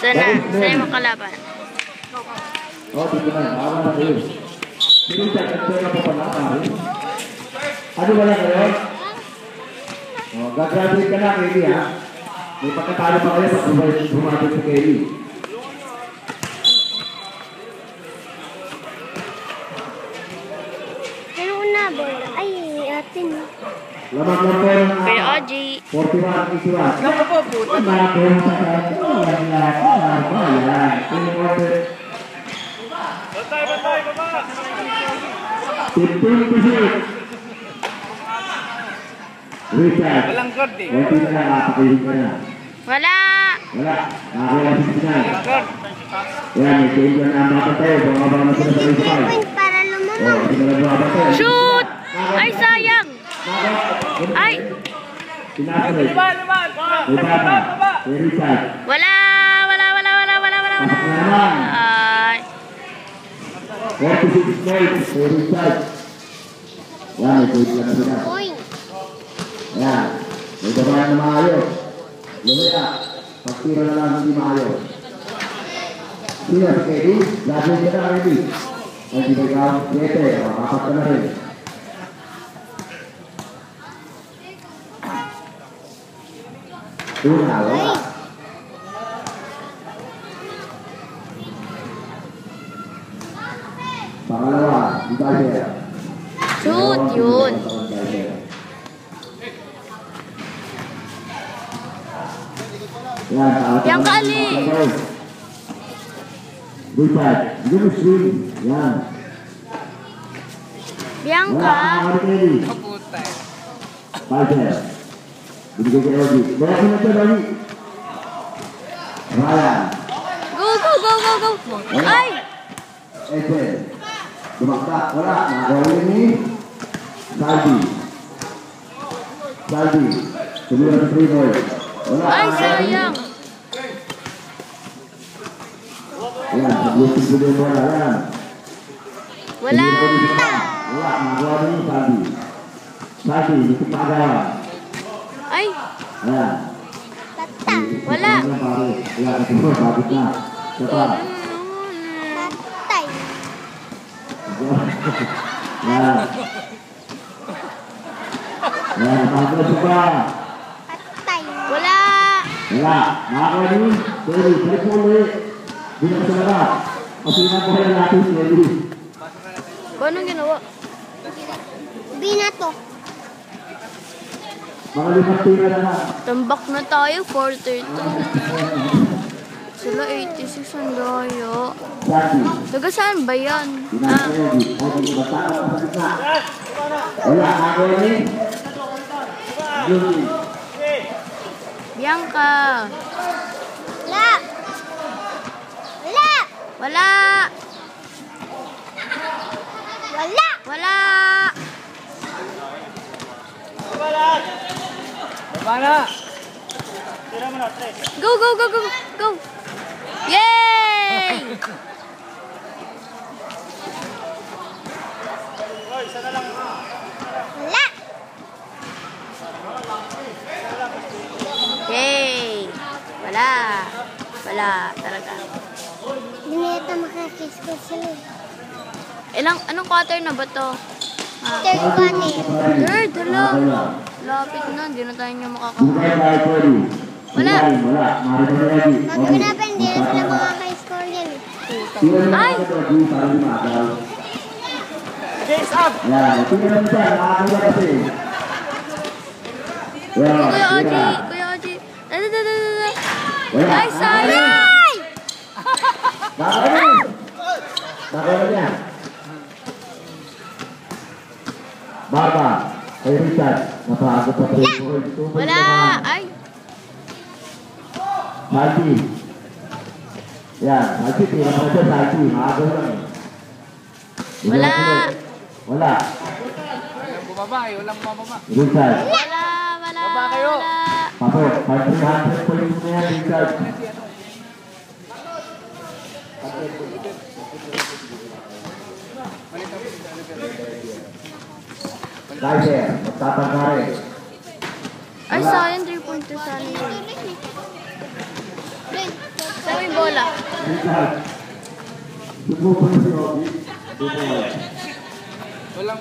Sana yung makalaban. Oh, dito na. Awa na kayo. Dito sa kantera pa pala, pare. Ano ba lang kayo? Oh, gagraduate ka na, Kelly, ha? May pagkatalo pa kayo pag bumabit sa Kelly. Pero una, ay, atin. Lamang lang po ng Kuya Oji. 41, 81. Naku po, puto. Marapon sa kanto. Yan lang. Yan. In order. Batay, baba! 15%. Richard. Walang guard eh. Kunti na lang, kapakayin ka na. Wala. Wala. Nakakuha si Sinay. Walang guard. Yan, may change na ang mga tayo. Baka na sila sa Rizal. Para lumamang. Oh, sila na mga tayo. Shoot! Ay, sayang. Ay. Pinasunod. Lima! Baba. Kay Richard. Wala. Pasok na naman. Ay. 46 points. Kay Richard. Yan, may change na sila. Ayan. May babae na maayos. Lumaya. Pagtira na lang hindi maayos. Sino si Kelly? Graduate ka na, Kelly. Ay, di ba ikaw? 7. Makapat ka na rin. Una, wala. Pangalawa, di ba siya? Shoot, yun. Yang kali. Richard, you swing. Yan. Bianca. Kaputa eh. Fighter. Binigay kay Oji. Bawa ko na siya, Bali. Ryan. Go. Ay. Ethel. Dumakta. Wala. Nakawin ni Saldi. Tumira sa 3 boy. Wala. Ay, sayang. Ayan. Pag-usip ko din wala. Ayan. Wala. Wala. Nakawin ni Saldi. Dito pa agawa. Ay. Ayan. Wala. Wala. Kasi mo. Bakit na. Saka. Yan. Yan, pagod sa ba? Wala. Wala. Nakakuha din. Kelly, balik mo ulit. Bilang sa labas. Kasi nakuha na natin, Kelly. Paano ginawa? Binato. Mga 5 tira na lang. Tambak na tayo, 4:30. Sila 86 ang dayo. Sati. Taga saan ba yan? Pinasa Kelly. Ay, hindi ba tayo sa gitna? Wala. Nakakuha din. Judy. Bianca. Wala. Baba na! Go. Yay! Yay! Wala talaga. Bineta makakisko sila. Anong quarter na ba to? Third quarter. Third, hala. Lapit na, hindi na tayo niya Hindi makakakuha. tayo tayo pwede. Wala. Wala. Marito na lagi. Magpinapan, hindi na sila makaka-score yan. Ay! Chase up! Ayan, tingnan mo siya, nakakula kasi. Kuya Oji. Ay, sayang! Nakakula niya. Barba, kay Richard, napakagod pa rin. Wala! Ay! Salty. Yan, Salty, tira mo siya, Salty. Makagod lang. Wala! Wala. Walang bumaba eh, walang bumaba. Richard. Wala! Baba kayo. Pasok, 500 points na yan, Richard. Kaiser, magtatang ka rin. Ay, sayang 3 points sana yun. Sabi ba bola. Richard. Sumupan si Robby. 2 points. Walang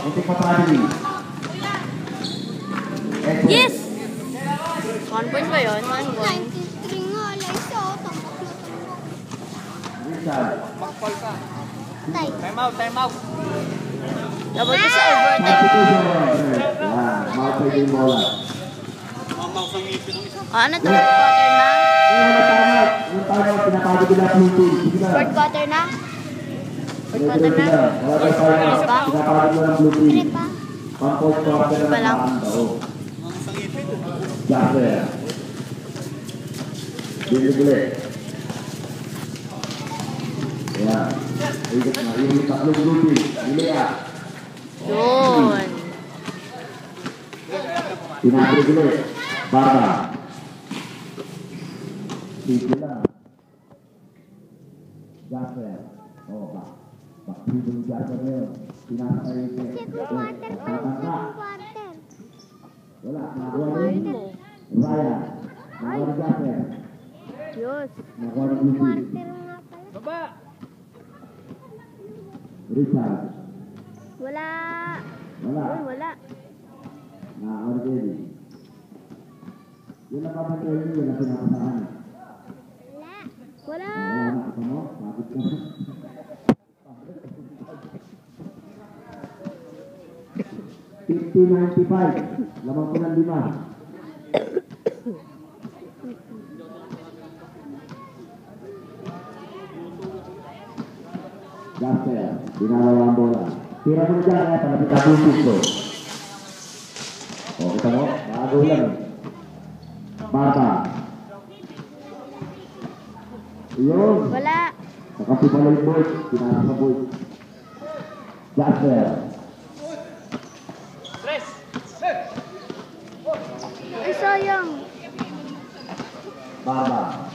Ito pa family. Yes! 1 point ba yun? 1 point. 93 nga, Liza. Richard. makpal ka. Tay. Time out, time out. Dapat ko sa overtime. Substitution. Yan. Mapay din bola. Ano to? Fourth quarter na? Yung timeout, pinapagod nila ang team. Sige na. Fourth quarter na? Fourth quarter na? Wala tayong timeout. Pa? Pinapagod nila ang blue team. Tre pa. Pang-fourth quarter na Pa lang. ang tao. Jasper. Bili-bili. Ayan. Ikot na. Yung tatlong blue team. Ilea. Yun. Pinapagod. Barba. Sige lang. Jasper. Oo ba? Bakit yung Jasper na yun? Pinapakay ito. Second quarter pa. Second quarter. Wala. Nagawa rin. Ryan. Nagawa rin Jasper. Diyos. Nagawa rin Lucy. Quarter nga pala. Baba. Richard. Wala. Wala. Uy, wala. Nagawa rin Kelly. Yun ang papatay nyo. Yun ang pinapasahan. Wala. Wala. Wala na. Ito mo. Bakit ka? 50-95. Lamang ko ng 5. Jasper, dinalawa ang bola. Tira mo na dyan, palapit ako yung piso. O, kita mo, bago lang. Bata. Yun. Wala. Nakapipala yung boy. Pinasa sa boy. Jasper. Ay, sayang. Baba.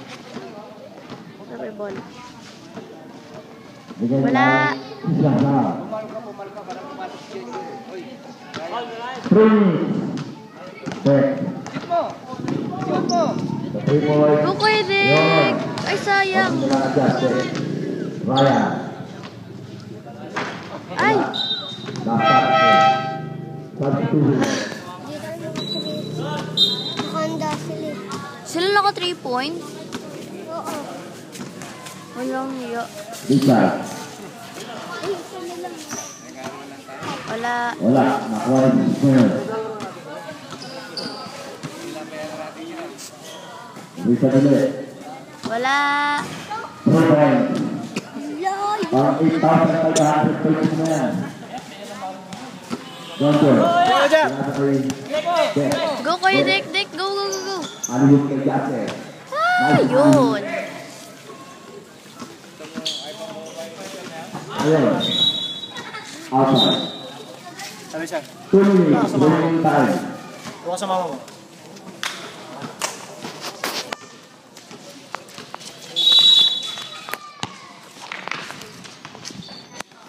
Sabi ball. Bigay Wala. Isa na. Pumal ka, parang pumasok siya. Oy. 3 minutes. Back. Shoot mo. Shoot mo. The 3 points. Go, Kuya Dick. Ay, sayang. Ryan. Ay. Substitution. Honda sila. Sila naka 3 points? Oo. Walang hiyo. Richard. Ay, isa nila. Wala. Wala. Nakuha yung square. Richard ulit. Wala. 3 points. Lay. Parang 8,500 points na yan. Johnson. Pinasa ko yung Jack. Go, Kuya Dick. Dick, go, go, go, go. Ano yung kay Jasper? Ayun. Ayun. Outside. Sabi siya. 2 minutes. Remaining time. Huwag sa mama mo.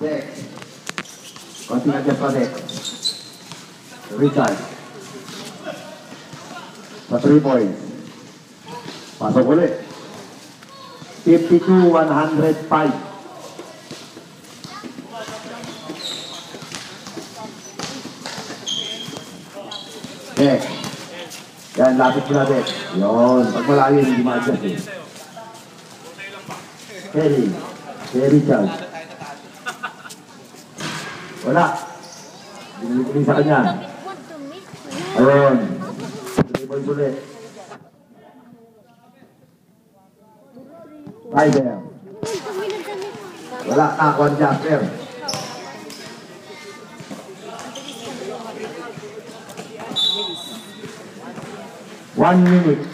Dex. Konti na dyan pa, Dex. Richard. Sa 3 points. Pasok ulit. 52-105. Dex. Yan, lapit mo na, Dex. Yun. Pag malayo, hindi ma-adjust eh. Kelly. Kay Richard. Wala. Binili sa kanya. Ayun. 3 points ulit. Ryder. Wala ka, Juan Jasper. One minute.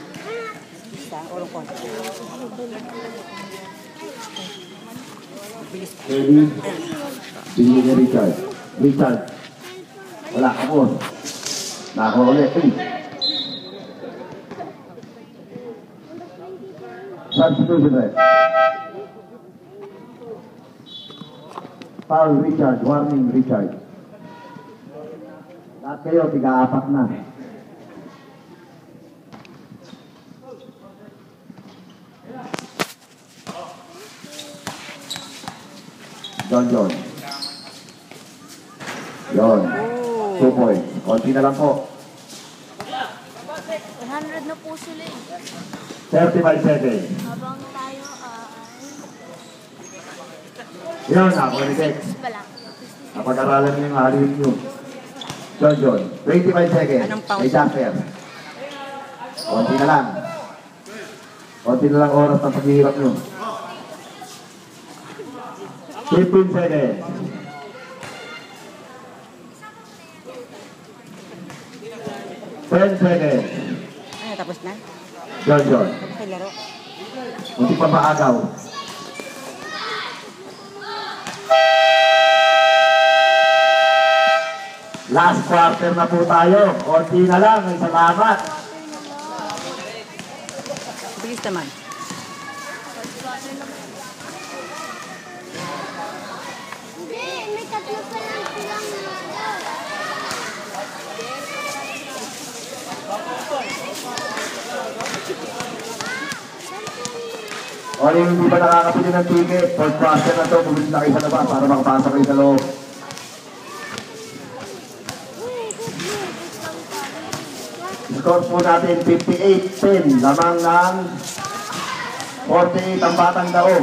Ready? Binili ni Richard. Richard. Wala ka po. Nakakuha ulit. Substitution red. Foul Richard. Warning Richard. Lahat kayo, tiga-apat na. John. Yon. 2 points. Konti na lang po. 100 na po sila eh. 35 seconds. Habang tayo, Yun na, Monique. pa lang. Napag-aralan niyo yung halin niyo. John. 25 seconds. Anong pause? May jumper. Konti na lang. Konti na lang oras ng paghihirap niyo. 15 seconds. 10 seconds. Ano, tapos na? John. Tapos na laro. Munti pa maagaw. Last quarter na po tayo. Konti na lang. May salamat. Bilis naman. Hindi, may tatlo pa lang silang nalo. O yung hindi pa nakakapili ng ticket, fourth quarter na to, bumili na kayo sa labas para makapasok kayo sa loob. Score po natin 58-10, lamang ng 48 ang Batang Dao.